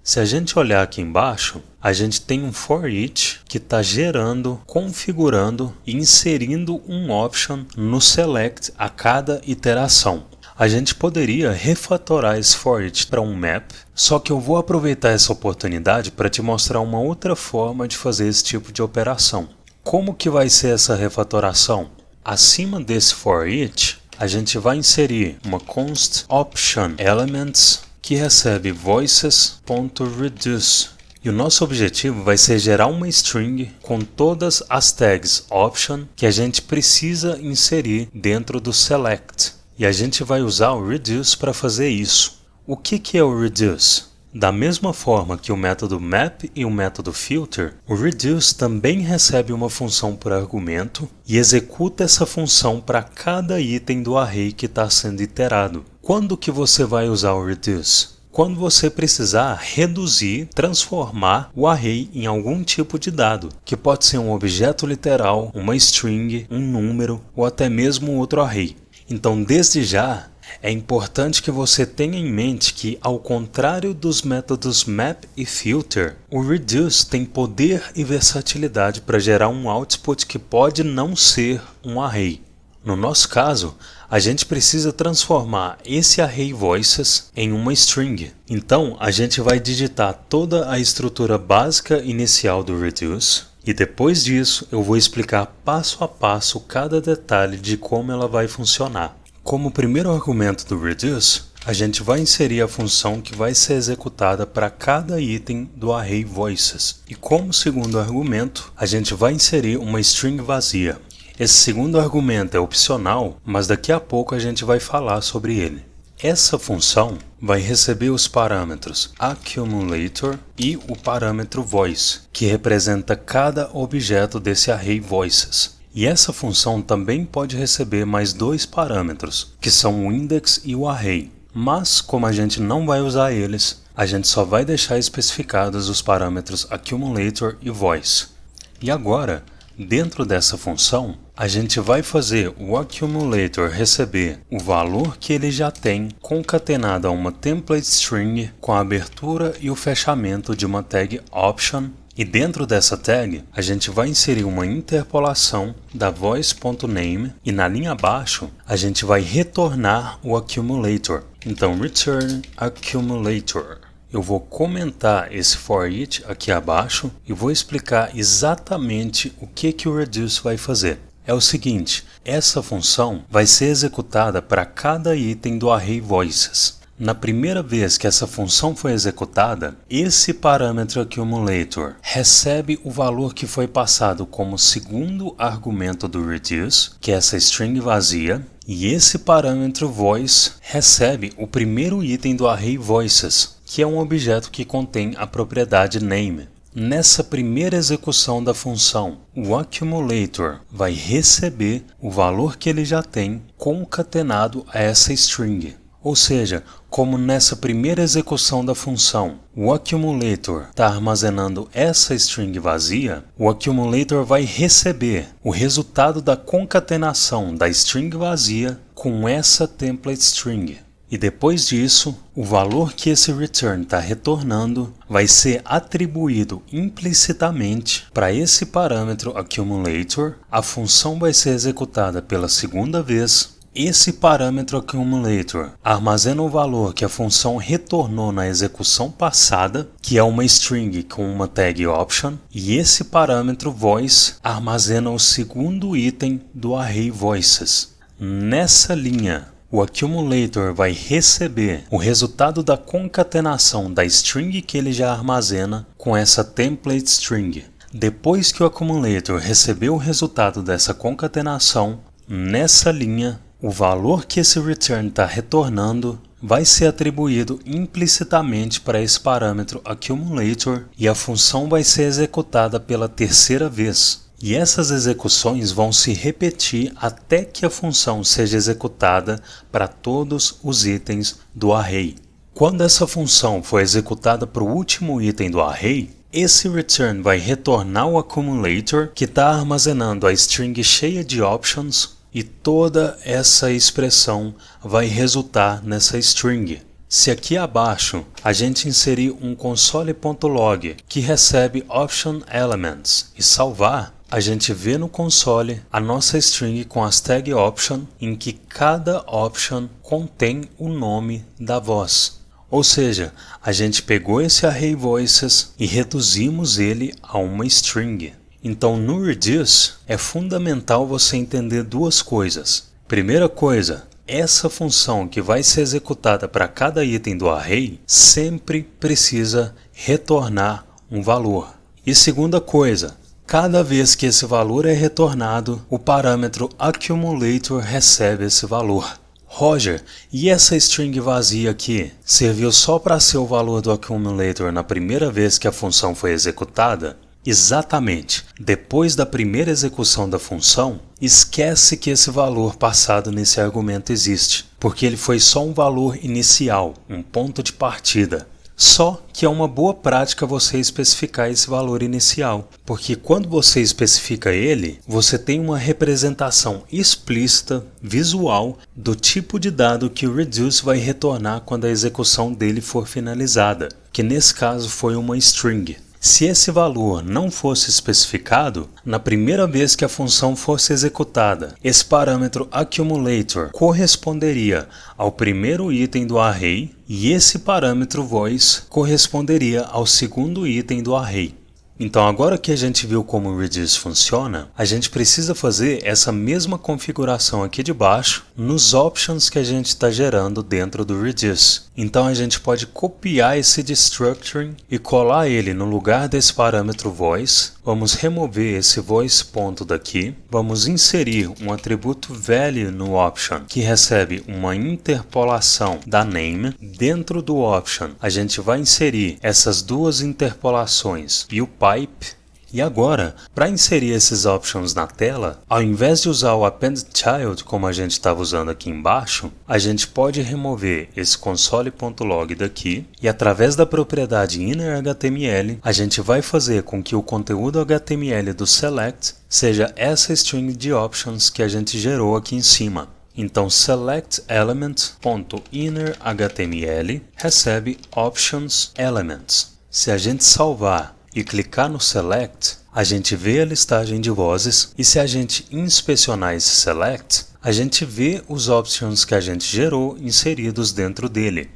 Se a gente olhar aqui embaixo, a gente tem um for each que está gerando, configurando e inserindo um option no select a cada iteração. A gente poderia refatorar esse for each para um map, só que eu vou aproveitar essa oportunidade para te mostrar uma outra forma de fazer esse tipo de operação. Como que vai ser essa refatoração? Acima desse for each, a gente vai inserir uma const option elements que recebe voices.reduce. E o nosso objetivo vai ser gerar uma string com todas as tags option que a gente precisa inserir dentro do select. E a gente vai usar o reduce para fazer isso. O que é o reduce? Da mesma forma que o método map e o método filter, o reduce também recebe uma função por argumento e executa essa função para cada item do array que está sendo iterado. Quando que você vai usar o reduce? Quando você precisar reduzir, transformar o array em algum tipo de dado, que pode ser um objeto literal, uma string, um número ou até mesmo outro array. Então, desde já, é importante que você tenha em mente que, ao contrário dos métodos map e filter, o reduce tem poder e versatilidade para gerar um output que pode não ser um array. No nosso caso, a gente precisa transformar esse array voices em uma string. Então, a gente vai digitar toda a estrutura básica inicial do reduce e depois disso eu vou explicar passo a passo cada detalhe de como ela vai funcionar. Como primeiro argumento do reduce, a gente vai inserir a função que vai ser executada para cada item do array voices. E como segundo argumento, a gente vai inserir uma string vazia. Esse segundo argumento é opcional, mas daqui a pouco a gente vai falar sobre ele. Essa função vai receber os parâmetros accumulator e o parâmetro voice, que representa cada objeto desse array voices. E essa função também pode receber mais dois parâmetros, que são o index e o array. Mas, como a gente não vai usar eles, a gente só vai deixar especificados os parâmetros accumulator e voice. E agora, dentro dessa função, a gente vai fazer o accumulator receber o valor que ele já tem concatenado a uma template string com a abertura e o fechamento de uma tag option. E dentro dessa tag, a gente vai inserir uma interpolação da voice.name e na linha abaixo, a gente vai retornar o accumulator. Então, return accumulator. Eu vou comentar esse for each aqui abaixo e vou explicar exatamente o que o reduce vai fazer. É o seguinte, essa função vai ser executada para cada item do array voices. Na primeira vez que essa função foi executada, esse parâmetro accumulator recebe o valor que foi passado como segundo argumento do reduce, que é essa string vazia, e esse parâmetro voice recebe o primeiro item do array voices, que é um objeto que contém a propriedade name. Nessa primeira execução da função, o accumulator vai receber o valor que ele já tem concatenado a essa string. Ou seja, como nessa primeira execução da função, o accumulator está armazenando essa string vazia, o accumulator vai receber o resultado da concatenação da string vazia com essa template string. E depois disso, o valor que esse return está retornando vai ser atribuído implicitamente para esse parâmetro accumulator. A função vai ser executada pela segunda vez. Esse parâmetro accumulator armazena o valor que a função retornou na execução passada, que é uma string com uma tag option, e esse parâmetro voice armazena o segundo item do array voices. Nessa linha, o accumulator vai receber o resultado da concatenação da string que ele já armazena com essa template string. Depois que o accumulator recebeu o resultado dessa concatenação, nessa linha, o valor que esse return está retornando vai ser atribuído implicitamente para esse parâmetro accumulator e a função vai ser executada pela terceira vez. E essas execuções vão se repetir até que a função seja executada para todos os itens do array. Quando essa função for executada para o último item do array, esse return vai retornar o accumulator que está armazenando a string cheia de options e toda essa expressão vai resultar nessa string. Se aqui abaixo a gente inserir um console.log que recebe option elements e salvar, a gente vê no console a nossa string com as tag option, em que cada option contém o nome da voz. Ou seja, a gente pegou esse array voices e reduzimos ele a uma string. Então no reduce é fundamental você entender duas coisas. Primeira coisa, essa função que vai ser executada para cada item do array sempre precisa retornar um valor. E segunda coisa, cada vez que esse valor é retornado, o parâmetro accumulator recebe esse valor. Roger, e essa string vazia aqui serviu só para ser o valor do accumulator na primeira vez que a função foi executada? Exatamente. Depois da primeira execução da função, esquece que esse valor passado nesse argumento existe, porque ele foi só um valor inicial, um ponto de partida. Só que é uma boa prática você especificar esse valor inicial, porque quando você especifica ele, você tem uma representação explícita, visual, do tipo de dado que o reduce vai retornar quando a execução dele for finalizada, que nesse caso foi uma string. Se esse valor não fosse especificado, na primeira vez que a função fosse executada, esse parâmetro accumulator corresponderia ao primeiro item do array e esse parâmetro voice corresponderia ao segundo item do array. Então agora que a gente viu como o reduce funciona, a gente precisa fazer essa mesma configuração aqui de baixo nos options que a gente está gerando dentro do reduce. Então a gente pode copiar esse destructuring e colar ele no lugar desse parâmetro voice. Vamos remover esse voice ponto daqui. Vamos inserir um atributo value no option que recebe uma interpolação da name. Dentro do option a gente vai inserir essas duas interpolações e o pipe. E agora, para inserir esses options na tela, ao invés de usar o append child como a gente estava usando aqui embaixo, a gente pode remover esse console.log daqui e através da propriedade innerHTML, a gente vai fazer com que o conteúdo HTML do select seja essa string de options que a gente gerou aqui em cima. Então select element.innerHTML recebe options elements. Se a gente salvar e clicar no select, a gente vê a listagem de vozes e se a gente inspecionar esse select, a gente vê os options que a gente gerou inseridos dentro dele.